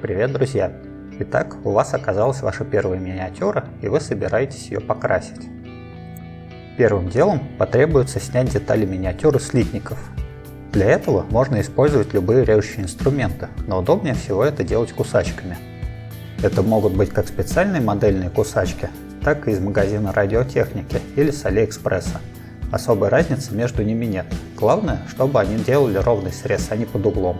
Привет, друзья! Итак, у вас оказалась ваша первая миниатюра, и вы собираетесь ее покрасить. Первым делом потребуется снять детали миниатюры с литников. Для этого можно использовать любые режущие инструменты, но удобнее всего это делать кусачками. Это могут быть как специальные модельные кусачки, так и из магазина радиотехники или с Алиэкспресса. Особой разницы между ними нет. Главное, чтобы они делали ровный срез, а не под углом.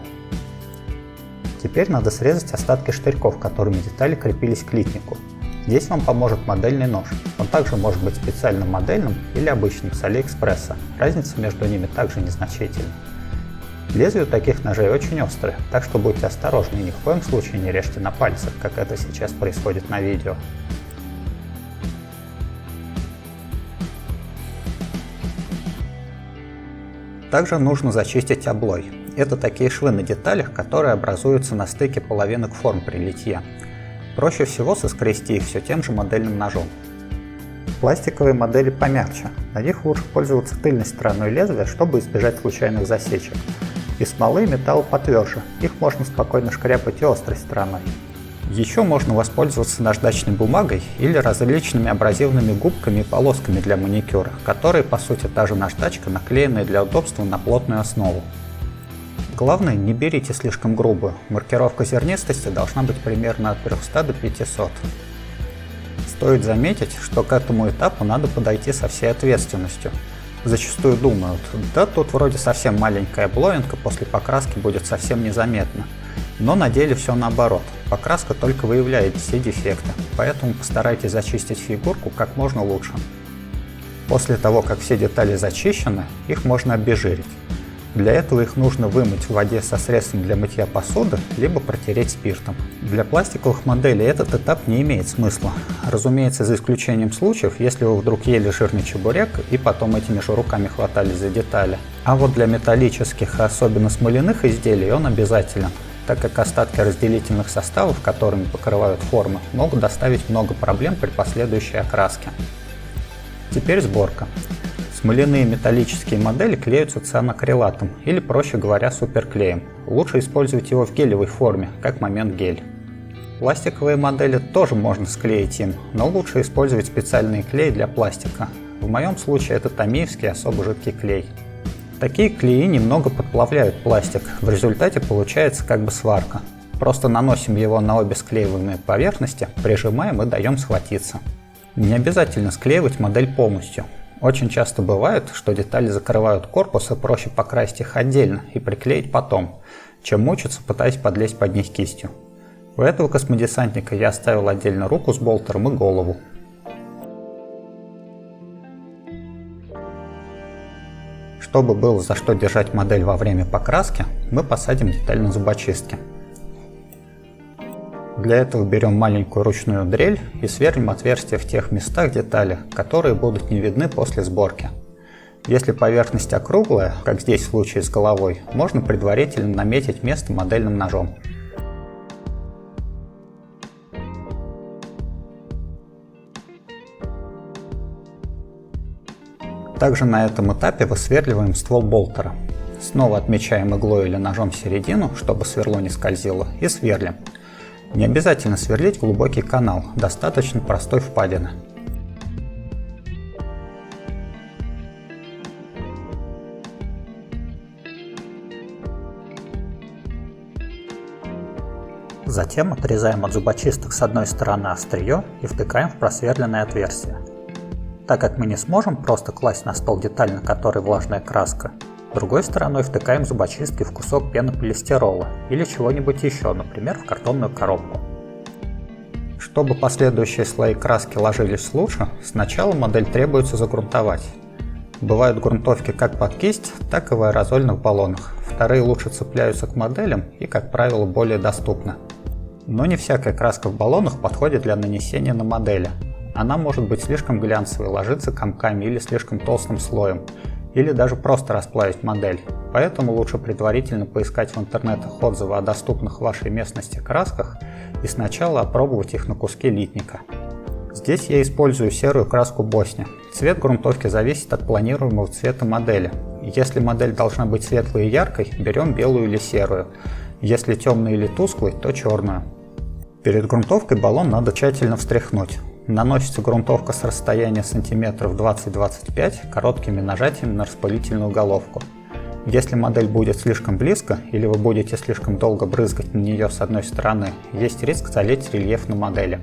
Теперь надо срезать остатки штырьков, которыми детали крепились к литнику. Здесь вам поможет модельный нож. Он также может быть специально модельным или обычным с Алиэкспресса. Разница между ними также незначительна. Лезвие у таких ножей очень острое, так что будьте осторожны и ни в коем случае не режьте на пальцах, как это сейчас происходит на видео. Также нужно зачистить облой. Это такие швы на деталях, которые образуются на стыке половинок форм при литье. Проще всего соскрести их все тем же модельным ножом. Пластиковые модели помягче. На них лучше пользоваться тыльной стороной лезвия, чтобы избежать случайных засечек. Из смолы и металла потверже. Их можно спокойно шкряпать и острой стороной. Еще можно воспользоваться наждачной бумагой или различными абразивными губками и полосками для маникюра, которые по сути та же наждачка, наклеенная для удобства на плотную основу. Главное, не берите слишком грубую. Маркировка зернистости должна быть примерно от 300 до 500. Стоит заметить, что к этому этапу надо подойти со всей ответственностью. Зачастую думают, да тут вроде совсем маленькая облоинка, после покраски будет совсем незаметно. Но на деле все наоборот. Покраска только выявляет все дефекты, поэтому постарайтесь зачистить фигурку как можно лучше. После того, как все детали зачищены, их можно обезжирить. Для этого их нужно вымыть в воде со средством для мытья посуды, либо протереть спиртом. Для пластиковых моделей этот этап не имеет смысла. Разумеется, за исключением случаев, если вы вдруг ели жирный чебурек и потом этими же руками хватались за детали. А вот для металлических, особенно смоляных изделий, он обязателен, так как остатки разделительных составов, которыми покрывают формы, могут доставить много проблем при последующей окраске. Теперь сборка. Смоляные металлические модели клеются цианокрилатом или, проще говоря, суперклеем. Лучше использовать его в гелевой форме, как момент гель. Пластиковые модели тоже можно склеить им, но лучше использовать специальные клеи для пластика. В моем случае это томиевский особо жидкий клей. Такие клеи немного подплавляют пластик, в результате получается как бы сварка. Просто наносим его на обе склеиваемые поверхности, прижимаем и даем схватиться. Не обязательно склеивать модель полностью. Очень часто бывает, что детали закрывают корпус и проще покрасить их отдельно и приклеить потом, чем мучиться, пытаясь подлезть под них кистью. У этого космодесантника я оставил отдельно руку с болтером и голову. Чтобы было за что держать модель во время покраски, мы посадим деталь на зубочистке. Для этого берем маленькую ручную дрель и сверлим отверстия в тех местах детали, которые будут не видны после сборки. Если поверхность округлая, как здесь в случае с головой, можно предварительно наметить место модельным ножом. Также на этом этапе высверливаем ствол болтера. Снова отмечаем иглой или ножом середину, чтобы сверло не скользило, и сверлим. Не обязательно сверлить глубокий канал, достаточно простой впадины. Затем отрезаем от зубочисток с одной стороны острие и втыкаем в просверленное отверстие. Так как мы не сможем просто класть на стол деталь, на которой влажная краска, другой стороной втыкаем зубочистки в кусок пенополистирола или чего-нибудь еще, например, в картонную коробку. Чтобы последующие слои краски ложились лучше, сначала модель требуется загрунтовать. Бывают грунтовки как под кисть, так и в аэрозольных баллонах. Вторые лучше цепляются к моделям и, как правило, более доступны. Но не всякая краска в баллонах подходит для нанесения на модели. Она может быть слишком глянцевой, ложиться комками или слишком толстым слоем, или даже просто расплавить модель. Поэтому лучше предварительно поискать в интернетах отзывы о доступных в вашей местности красках и сначала опробовать их на куске литника. Здесь я использую серую краску Босни. Цвет грунтовки зависит от планируемого цвета модели. Если модель должна быть светлой и яркой, берем белую или серую. Если темной или тусклой, то черную. Перед грунтовкой баллон надо тщательно встряхнуть. Наносится грунтовка с расстояния сантиметров 20-25 короткими нажатиями на распылительную головку. Если модель будет слишком близко или вы будете слишком долго брызгать на нее с одной стороны, есть риск залить рельеф на модели.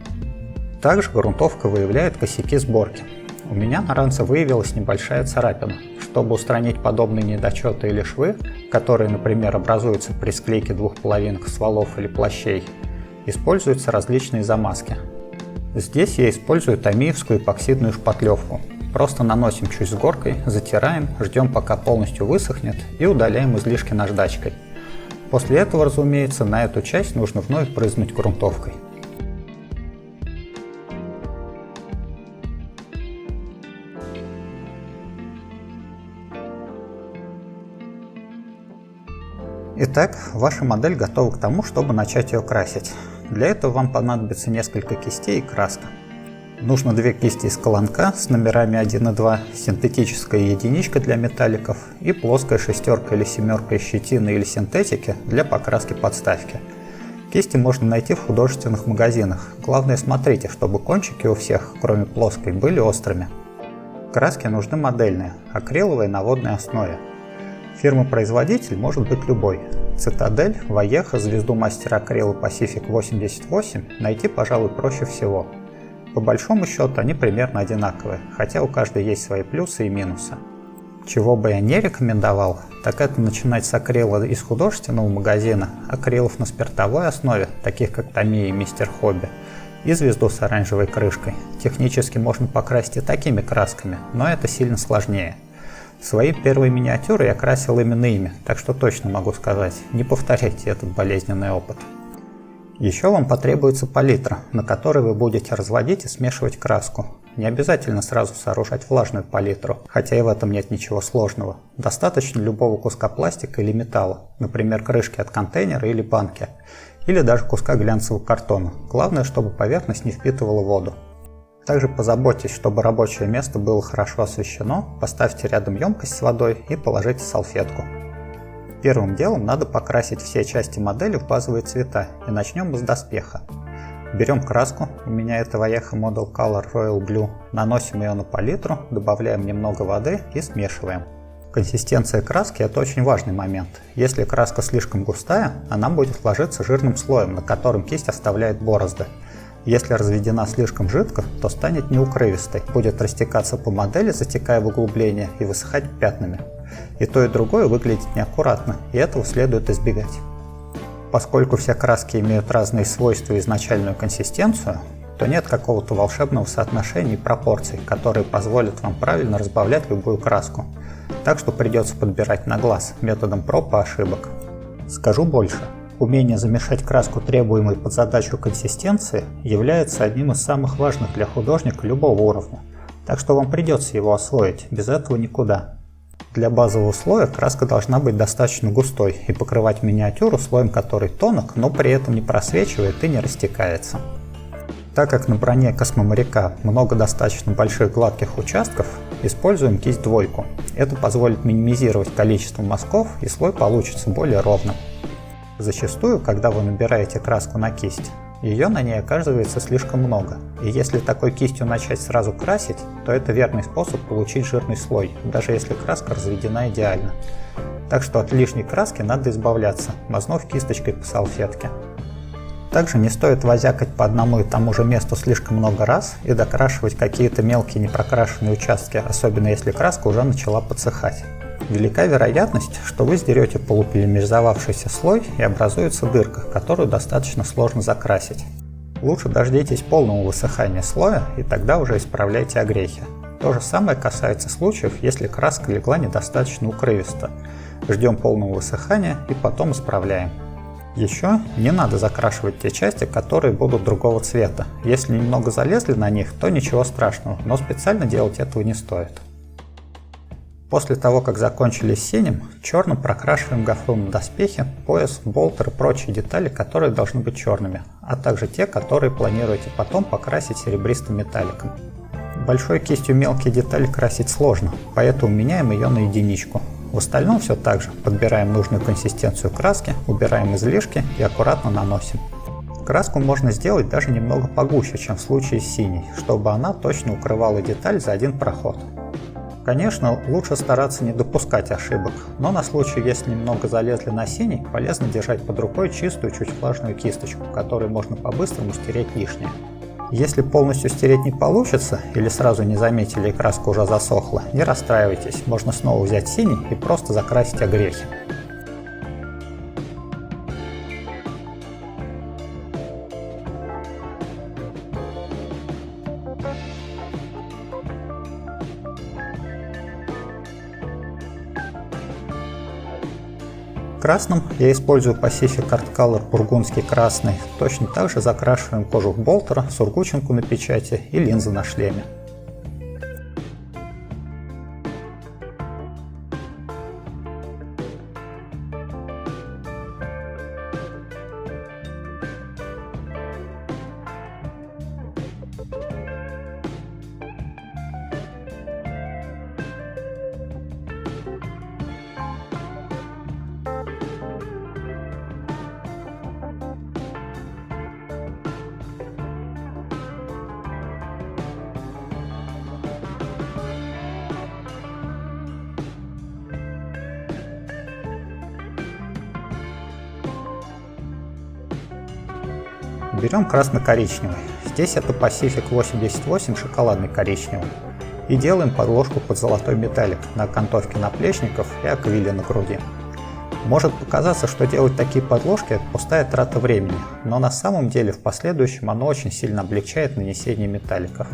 Также грунтовка выявляет косяки сборки. У меня на ранце выявилась небольшая царапина. Чтобы устранить подобные недочеты или швы, которые, например, образуются при склейке двух половинок стволов или плащей, используются различные замазки. Здесь я использую томиевскую эпоксидную шпатлевку. Просто наносим чуть с горкой, затираем, ждем пока полностью высохнет и удаляем излишки наждачкой. После этого, разумеется, на эту часть нужно вновь брызнуть грунтовкой. Итак, ваша модель готова к тому, чтобы начать ее красить. Для этого вам понадобится несколько кистей и краска. Нужно 2 кисти из колонка с номерами 1 и 2, синтетическая единичка для металликов и плоская шестерка или семерка из щетины или синтетики для покраски подставки. Кисти можно найти в художественных магазинах. Главное, смотрите, чтобы кончики у всех, кроме плоской, были острыми. Краски нужны модельные, акриловые на водной основе. Фирма-производитель может быть любой. Цитадель, Ваеха, звезду мастера акрила Pacific 88 найти, пожалуй, проще всего. По большому счету они примерно одинаковые, хотя у каждой есть свои плюсы и минусы. Чего бы я не рекомендовал, так это начинать с акрила из художественного магазина, акрилов на спиртовой основе, таких как Tamiya и Мистер Хобби, и звезду с оранжевой крышкой. Технически можно покрасить и такими красками, но это сильно сложнее. Свои первые миниатюры я красил именно ими, так что точно могу сказать, не повторяйте этот болезненный опыт. Еще вам потребуется палитра, на которой вы будете разводить и смешивать краску. Не обязательно сразу сооружать влажную палитру, хотя и в этом нет ничего сложного. Достаточно любого куска пластика или металла, например, крышки от контейнера или банки, или даже куска глянцевого картона. Главное, чтобы поверхность не впитывала воду. Также позаботьтесь, чтобы рабочее место было хорошо освещено, поставьте рядом емкость с водой и положите салфетку. Первым делом надо покрасить все части модели в базовые цвета, и начнем мы с доспеха. Берем краску, у меня это Ваеха Model Color Royal Blue, наносим ее на палитру, добавляем немного воды и смешиваем. Консистенция краски – это очень важный момент. Если краска слишком густая, она будет ложиться жирным слоем, на котором кисть оставляет борозды. Если разведена слишком жидко, то станет неукрывистой, будет растекаться по модели, затекая в углубление и высыхать пятнами. И то, и другое выглядит неаккуратно, и этого следует избегать. Поскольку все краски имеют разные свойства и изначальную консистенцию, то нет какого-то волшебного соотношения и пропорций, которые позволят вам правильно разбавлять любую краску. Так что придется подбирать на глаз, методом проб и ошибок. Скажу больше. Умение замешать краску, требуемой под задачу консистенции, является одним из самых важных для художника любого уровня, так что вам придется его освоить, без этого никуда. Для базового слоя краска должна быть достаточно густой и покрывать миниатюру слоем, который тонок, но при этом не просвечивает и не растекается. Так как на броне космоморяка много достаточно больших гладких участков, используем кисть двойку. Это позволит минимизировать количество мазков, и слой получится более ровным. Зачастую, когда вы набираете краску на кисть, ее на ней оказывается слишком много, и если такой кистью начать сразу красить, то это верный способ получить жирный слой, даже если краска разведена идеально. Так что от лишней краски надо избавляться, мазнув кисточкой по салфетке. Также не стоит возякать по одному и тому же месту слишком много раз и докрашивать какие-то мелкие непрокрашенные участки, особенно если краска уже начала подсыхать. Велика вероятность, что вы сдерете полуполимеризовавшийся слой и образуется дырка, которую достаточно сложно закрасить. Лучше дождитесь полного высыхания слоя и тогда уже исправляйте огрехи. То же самое касается случаев, если краска легла недостаточно укрывисто. Ждем полного высыхания и потом исправляем. Еще не надо закрашивать те части, которые будут другого цвета. Если немного залезли на них, то ничего страшного, но специально делать этого не стоит. После того, как закончили с синим, черным прокрашиваем гофру на доспехе, пояс, болтер и прочие детали, которые должны быть черными, а также те, которые планируете потом покрасить серебристым металликом. Большой кистью мелкие детали красить сложно, поэтому меняем ее на единичку. В остальном все так же, подбираем нужную консистенцию краски, убираем излишки и аккуратно наносим. Краску можно сделать даже немного погуще, чем в случае с синей, чтобы она точно укрывала деталь за один проход. Конечно, лучше стараться не допускать ошибок, но на случай, если немного залезли на синий, полезно держать под рукой чистую, чуть влажную кисточку, которой можно по-быстрому стереть лишнее. Если полностью стереть не получится, или сразу не заметили и краска уже засохла, не расстраивайтесь, можно снова взять синий и просто закрасить огрехи. Красным я использую Pacific Art Color бургундский красный. Точно так же закрашиваем кожух болтера, сургучинку на печати и линзы на шлеме. Берем красно-коричневый, здесь это Pacific 88 шоколадный коричневый, и делаем подложку под золотой металлик на окантовке наплечников и аквиле на груди. Может показаться, что делать такие подложки – это пустая трата времени, но на самом деле в последующем оно очень сильно облегчает нанесение металликов.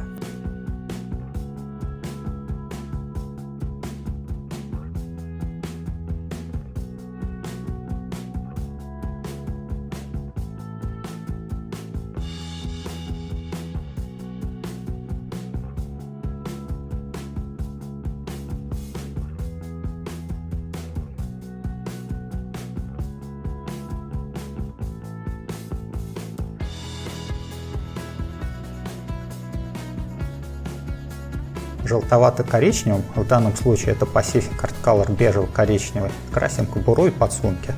Желтовато-коричневым, в данном случае это Pacific Art Color бежево-коричневый, красим кобуру и подсумки.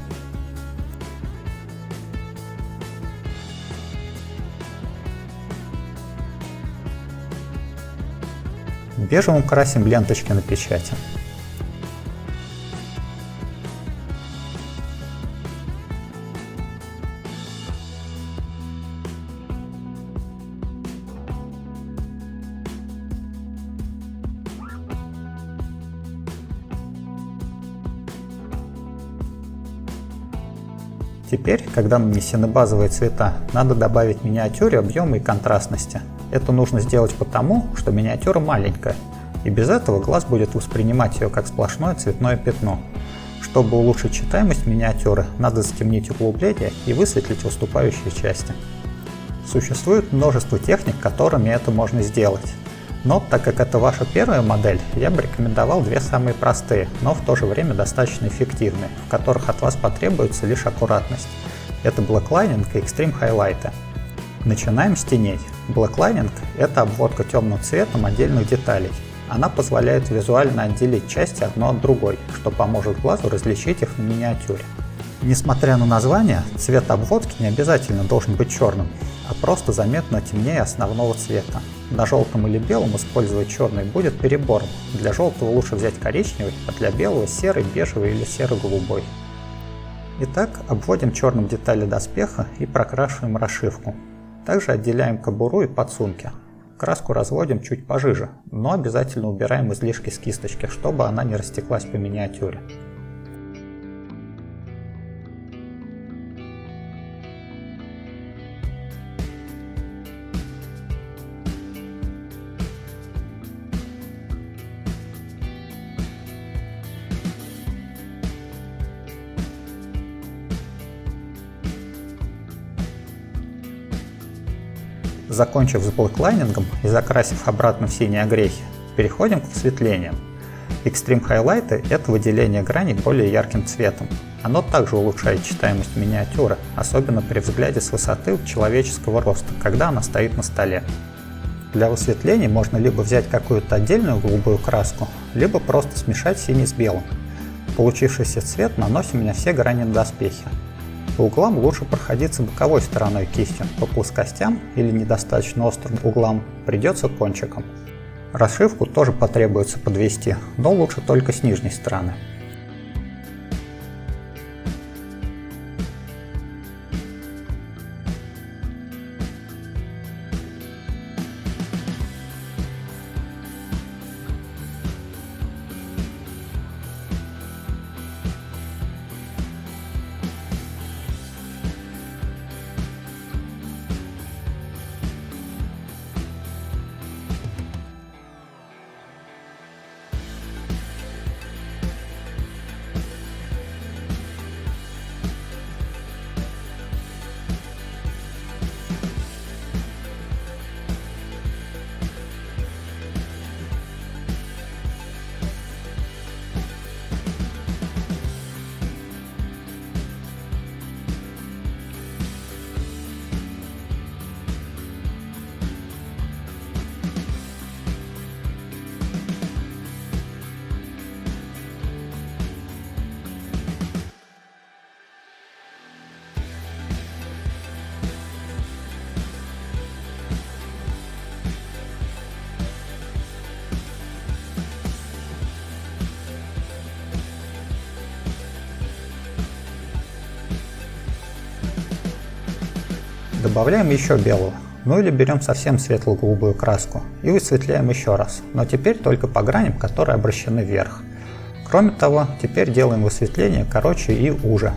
Бежевым красим ленточки на печати. Теперь, когда нанесены базовые цвета, надо добавить миниатюре объема и контрастности. Это нужно сделать потому, что миниатюра маленькая, и без этого глаз будет воспринимать ее как сплошное цветное пятно. Чтобы улучшить читаемость миниатюры, надо затемнить углубление и высветлить выступающие части. Существует множество техник, которыми это можно сделать. Но так как это ваша первая модель, я бы рекомендовал две самые простые, но в то же время достаточно эффективные, в которых от вас потребуется лишь аккуратность. Это Blacklining и Extreme Highlight. Начинаем с теней. Blacklining – это обводка темным цветом отдельных деталей. Она позволяет визуально отделить части одну от другой, что поможет глазу различить их на миниатюре. Несмотря на название, цвет обводки не обязательно должен быть черным, а просто заметно темнее основного цвета. На желтом или белом использовать черный будет перебором. Для желтого лучше взять коричневый, а для белого серый, бежевый или серо-голубой. Итак, обводим черным детали доспеха и прокрашиваем расшивку. Также отделяем кобуру и подсумки. Краску разводим чуть пожиже, но обязательно убираем излишки с кисточки, чтобы она не растеклась по миниатюре. Закончив с блэклайнингом и закрасив обратно в синие огрехи, переходим к высветлениям. Extreme Highlight – это выделение граней более ярким цветом. Оно также улучшает читаемость миниатюры, особенно при взгляде с высоты человеческого роста, когда она стоит на столе. Для высветления можно либо взять какую-то отдельную голубую краску, либо просто смешать синий с белым. Получившийся цвет наносим на все грани на доспехи. По углам лучше проходиться боковой стороной кистью, по плоскостям или недостаточно острым углам придется кончиком. Расшивку тоже потребуется подвести, но лучше только с нижней стороны. Добавляем еще белого, ну или берем совсем светло-голубую краску и высветляем еще раз, но теперь только по граням, которые обращены вверх. Кроме того, теперь делаем высветление короче и уже.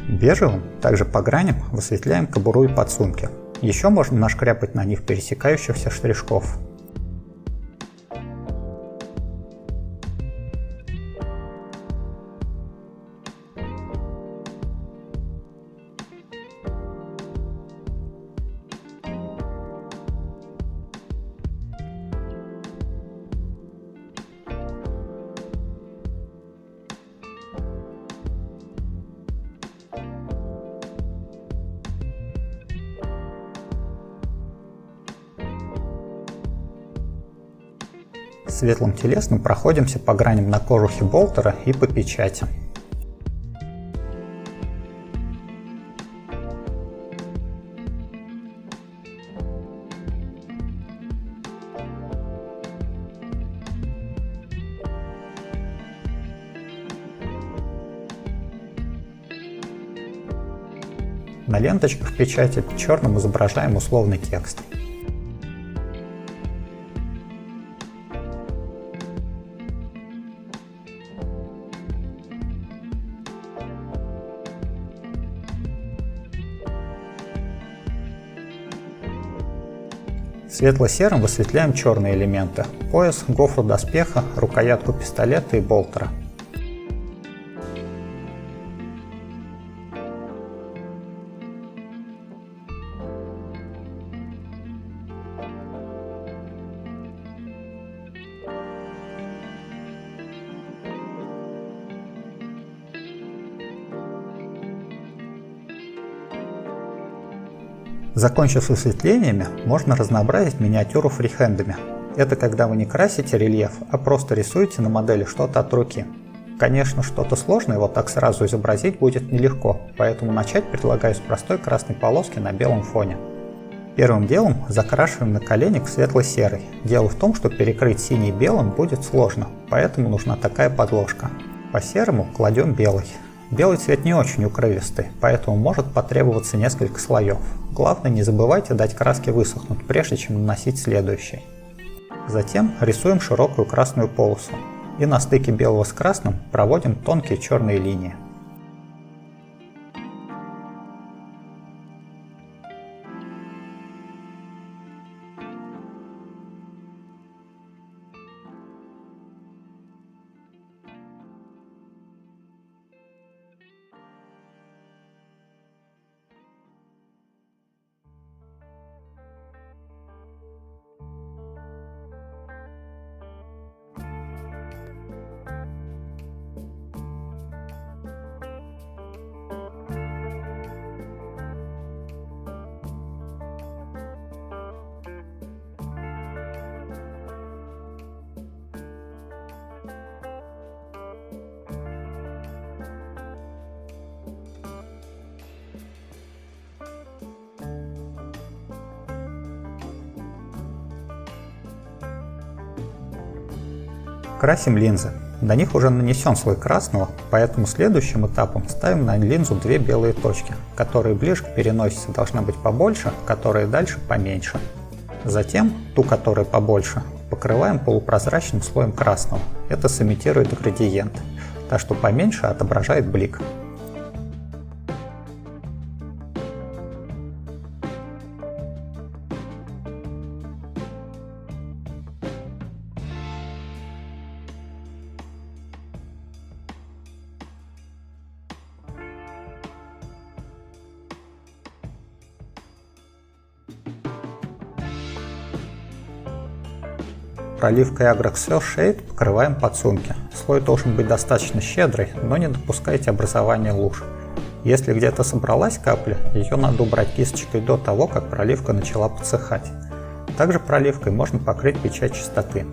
Бежевым, также по граням, высветляем кобуру и подсумки. Еще можно нашкряпать на них пересекающихся штришков. Светлым телесным проходимся по граням на кожухе болтера и по печати. На ленточках печати черным изображаем условный текст. Светло-серым высветляем черные элементы – пояс, гофру доспеха, рукоятку пистолета и болтера. Закончив с высветлениями, можно разнообразить миниатюру фрихендами. Это когда вы не красите рельеф, а просто рисуете на модели что-то от руки. Конечно, что-то сложное вот так сразу изобразить будет нелегко, поэтому начать предлагаю с простой красной полоски на белом фоне. Первым делом закрашиваем наколенник светло-серый. Дело в том, что перекрыть синий белым будет сложно, поэтому нужна такая подложка. По серому кладем белый. Белый цвет не очень укрывистый, поэтому может потребоваться несколько слоев. Главное, не забывайте дать краске высохнуть, прежде чем наносить следующий. Затем рисуем широкую красную полосу и на стыке белого с красным проводим тонкие черные линии. Красим линзы. На них уже нанесен слой красного, поэтому следующим этапом ставим на линзу две белые точки, которые ближе к переносице должны быть побольше, которые дальше поменьше. Затем ту, которая побольше, покрываем полупрозрачным слоем красного. Это сымитирует градиент, та, что поменьше, отображает блик. Проливкой Agrax Surf Shade покрываем подсумки. Слой должен быть достаточно щедрый, но не допускайте образования луж. Если где-то собралась капля, ее надо убрать кисточкой до того, как проливка начала подсыхать. Также проливкой можно покрыть печать чистоты.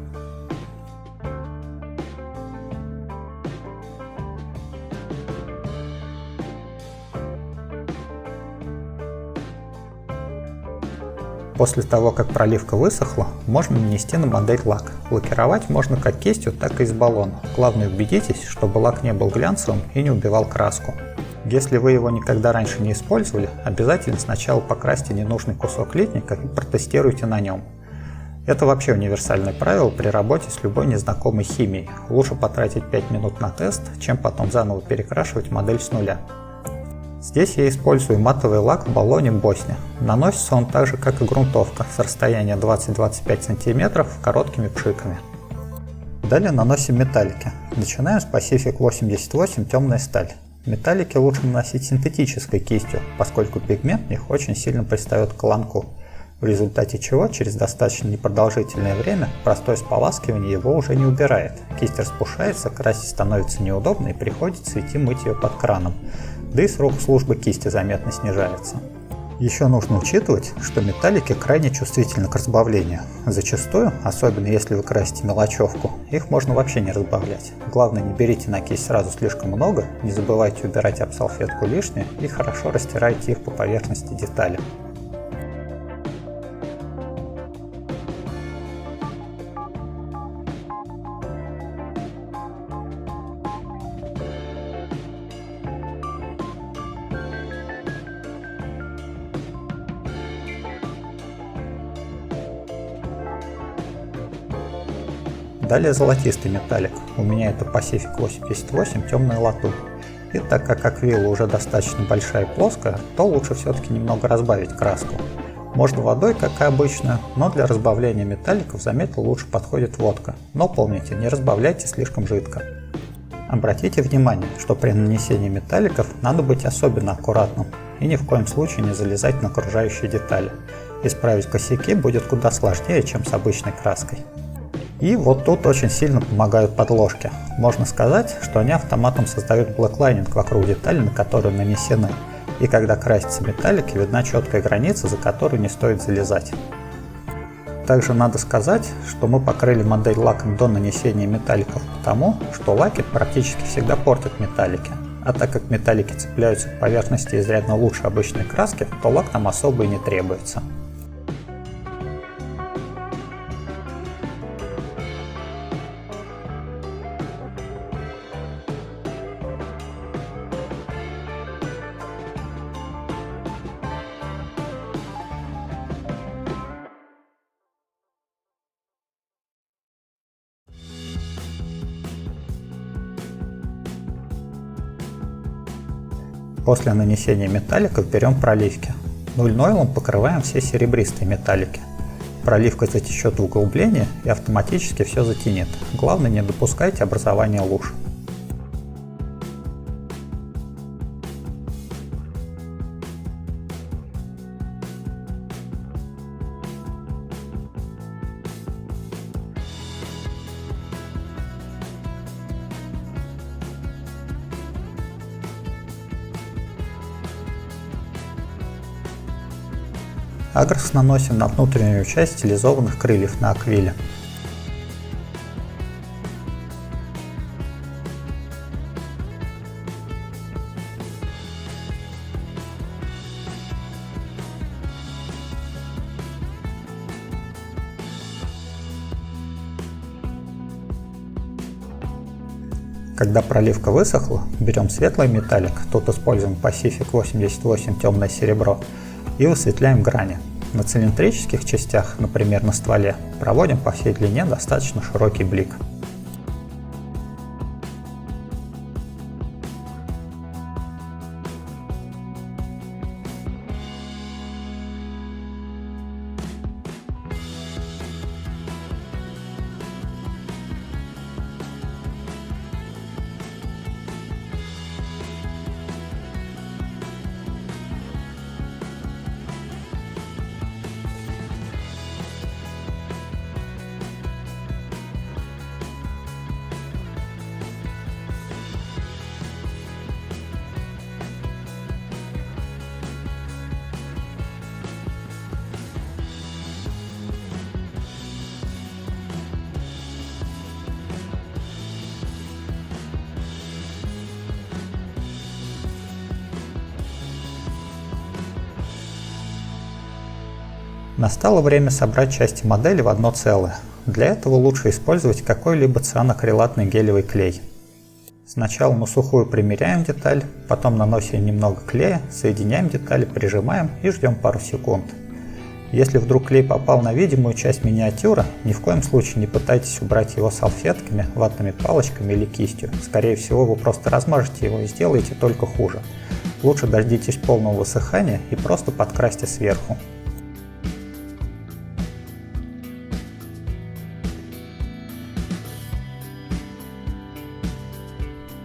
После того, как проливка высохла, можно нанести на модель лак. Лакировать можно как кистью, так и из баллона. Главное, убедитесь, чтобы лак не был глянцевым и не убивал краску. Если вы его никогда раньше не использовали, обязательно сначала покрасьте ненужный кусок литника и протестируйте на нем. Это вообще универсальное правило при работе с любой незнакомой химией. Лучше потратить 5 минут на тест, чем потом заново перекрашивать модель с нуля. Здесь я использую матовый лак в баллоне Босни. Наносится он так же, как и грунтовка, с расстояния 20-25 см короткими пшиками. Далее наносим металлики. Начинаем с Pacific 88 темная сталь. Металлики лучше наносить синтетической кистью, поскольку пигмент в них очень сильно пристает к кланку, в результате чего через достаточно непродолжительное время простое споласкивание его уже не убирает. Кисть распушается, красить становится неудобно и приходится идти мыть ее под краном. Да и срок службы кисти заметно снижается. Еще нужно учитывать, что металлики крайне чувствительны к разбавлению. Зачастую, особенно если вы красите мелочевку, их можно вообще не разбавлять. Главное, не берите на кисть сразу слишком много, не забывайте убирать об салфетку лишнее и хорошо растирайте их по поверхности детали. Далее золотистый металлик, у меня это Pacific 88 темная латунь. И так как аквилла уже достаточно большая и плоская, то лучше все-таки немного разбавить краску. Можно водой, как и обычно, но для разбавления металликов заметно лучше подходит водка. Но помните, не разбавляйте слишком жидко. Обратите внимание, что при нанесении металликов надо быть особенно аккуратным и ни в коем случае не залезать на окружающие детали. Исправить косяки будет куда сложнее, чем с обычной краской. И вот тут очень сильно помогают подложки. Можно сказать, что они автоматом создают блэклайнинг вокруг деталей, на которые нанесены. И когда красятся металлики, видна четкая граница, за которую не стоит залезать. Также надо сказать, что мы покрыли модель лаком до нанесения металликов потому, что лаки практически всегда портят металлики. А так как металлики цепляются к поверхности изрядно лучше обычной краски, то лак нам особо и не требуется. После нанесения металликов берем проливки. 0,0 покрываем все серебристые металлики. Проливка затечет в углубление и автоматически все затенит. Главное, не допускайте образования луж. Агрекс наносим на внутреннюю часть стилизованных крыльев на аквиле. Когда проливка высохла, берем светлый металлик, тут используем Pacific 88 темное серебро, и высветляем грани. На цилиндрических частях, например на стволе, проводим по всей длине достаточно широкий блик. Настало время собрать части модели в одно целое. Для этого лучше использовать какой-либо цианокрилатный гелевый клей. Сначала на сухую примеряем деталь, потом наносим немного клея, соединяем детали, прижимаем и ждем пару секунд. Если вдруг клей попал на видимую часть миниатюры, ни в коем случае не пытайтесь убрать его салфетками, ватными палочками или кистью. Скорее всего, вы просто размажете его и сделаете только хуже. Лучше дождитесь полного высыхания и просто подкрасьте сверху.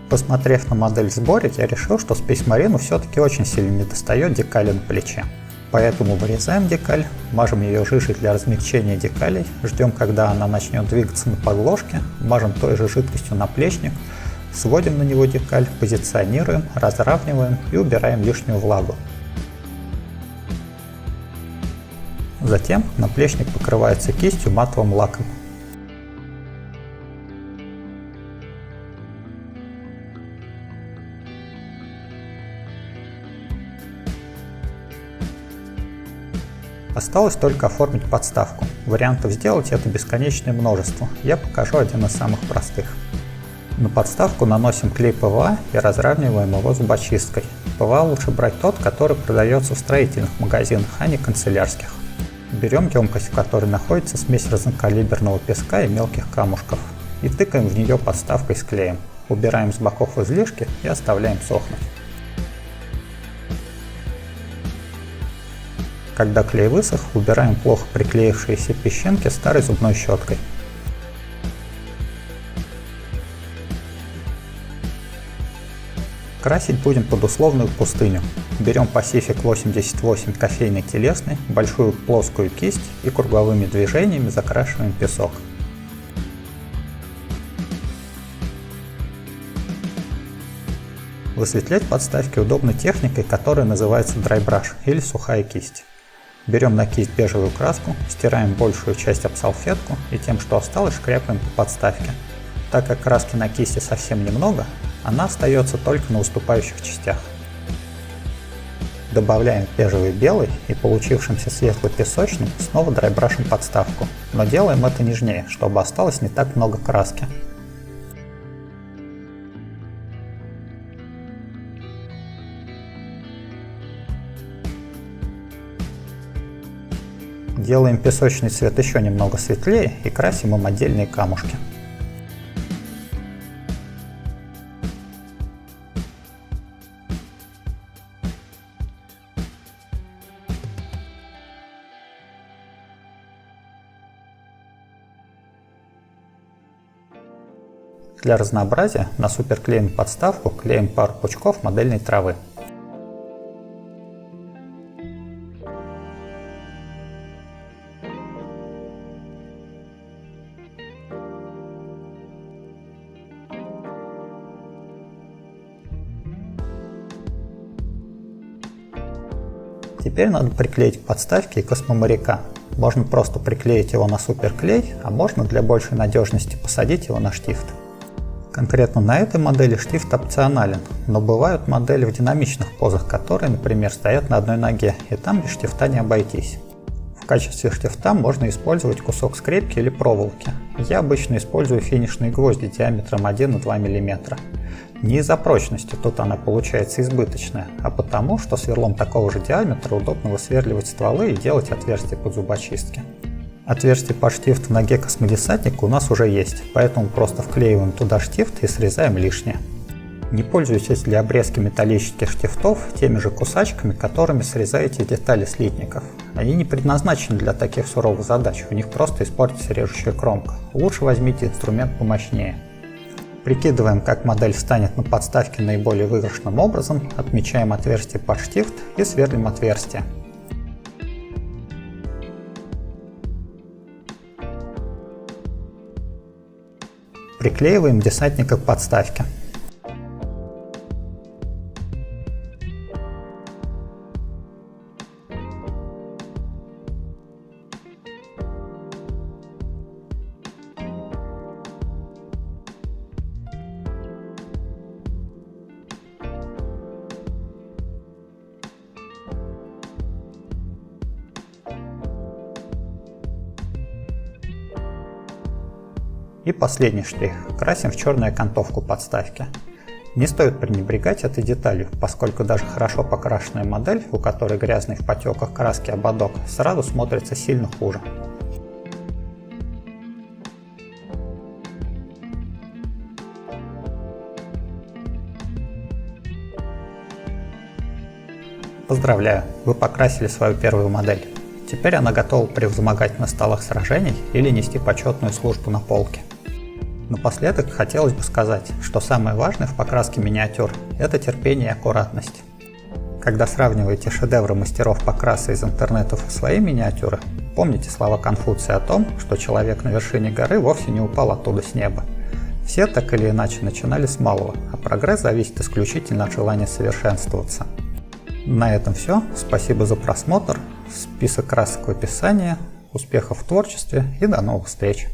Посмотрев на модель в сборе, я решил, что Space Marine все-таки очень сильно недостает декали на плече. Поэтому вырезаем декаль, мажем ее жижей для размягчения декалей, ждем, когда она начнет двигаться на подложке, мажем той же жидкостью наплечник, сводим на него декаль, позиционируем, разравниваем и убираем лишнюю влагу. Затем наплечник покрывается кистью матовым лаком. Осталось только оформить подставку. Вариантов сделать это бесконечное множество. Я покажу один из самых простых. На подставку наносим клей ПВА и разравниваем его зубочисткой. ПВА лучше брать тот, который продается в строительных магазинах, а не канцелярских. Берем емкость, в которой находится смесь разнокалиберного песка и мелких камушков, и тыкаем в нее подставкой с клеем. Убираем с боков излишки и оставляем сохнуть. Когда клей высох, убираем плохо приклеившиеся песчинки старой зубной щеткой. Красить будем под условную пустыню. Берем Pacific 88 кофейный телесный, большую плоскую кисть и круговыми движениями закрашиваем песок. Высветлять подставки удобно техникой, которая называется Dry Brush или сухая кисть. Берем на кисть бежевую краску, стираем большую часть об салфетку и тем, что осталось, шкряпаем по подставке. Так как краски на кисти совсем немного, она остается только на выступающих частях. Добавляем бежевый белый и получившимся светло-песочным снова драйбрашем подставку, но делаем это нежнее, чтобы осталось не так много краски. Делаем песочный цвет еще немного светлее и красим им отдельные камушки. Для разнообразия на суперклеем подставку клеим пару пучков модельной травы. Теперь надо приклеить к подставке и космоморяка. Можно просто приклеить его на суперклей, а можно для большей надежности посадить его на штифт. Конкретно на этой модели штифт опционален, но бывают модели в динамичных позах, которые, например, стоят на одной ноге, и там без штифта не обойтись. В качестве штифта можно использовать кусок скрепки или проволоки. Я обычно использую финишные гвозди диаметром 1 на 2 мм. Не из-за прочности, тут она получается избыточная, а потому, что сверлом такого же диаметра удобно высверливать стволы и делать отверстия под зубочистки. Отверстие под штифт в ноге космодесантника у нас уже есть, поэтому просто вклеиваем туда штифт и срезаем лишнее. Не пользуйтесь для обрезки металлических штифтов теми же кусачками, которыми срезаете детали слитников. Они не предназначены для таких суровых задач, у них просто испортится режущая кромка. Лучше возьмите инструмент помощнее. Прикидываем, как модель встанет на подставке наиболее выигрышным образом, отмечаем отверстие под штифт и сверлим отверстие. Приклеиваем десантника к подставке. И последний штрих. Красим в черную окантовку подставки. Не стоит пренебрегать этой деталью, поскольку даже хорошо покрашенная модель, у которой грязный в потеках краски ободок, сразу смотрится сильно хуже. Поздравляю, вы покрасили свою первую модель. Теперь она готова превозмогать на столах сражений или нести почетную службу на полке. Напоследок хотелось бы сказать, что самое важное в покраске миниатюр – это терпение и аккуратность. Когда сравниваете шедевры мастеров покраса из интернетов и свои миниатюры, помните слова Конфуция о том, что человек на вершине горы вовсе не упал оттуда с неба. Все так или иначе начинали с малого, а прогресс зависит исключительно от желания совершенствоваться. На этом все. Спасибо за просмотр. Список красок в описании. Успехов в творчестве и до новых встреч!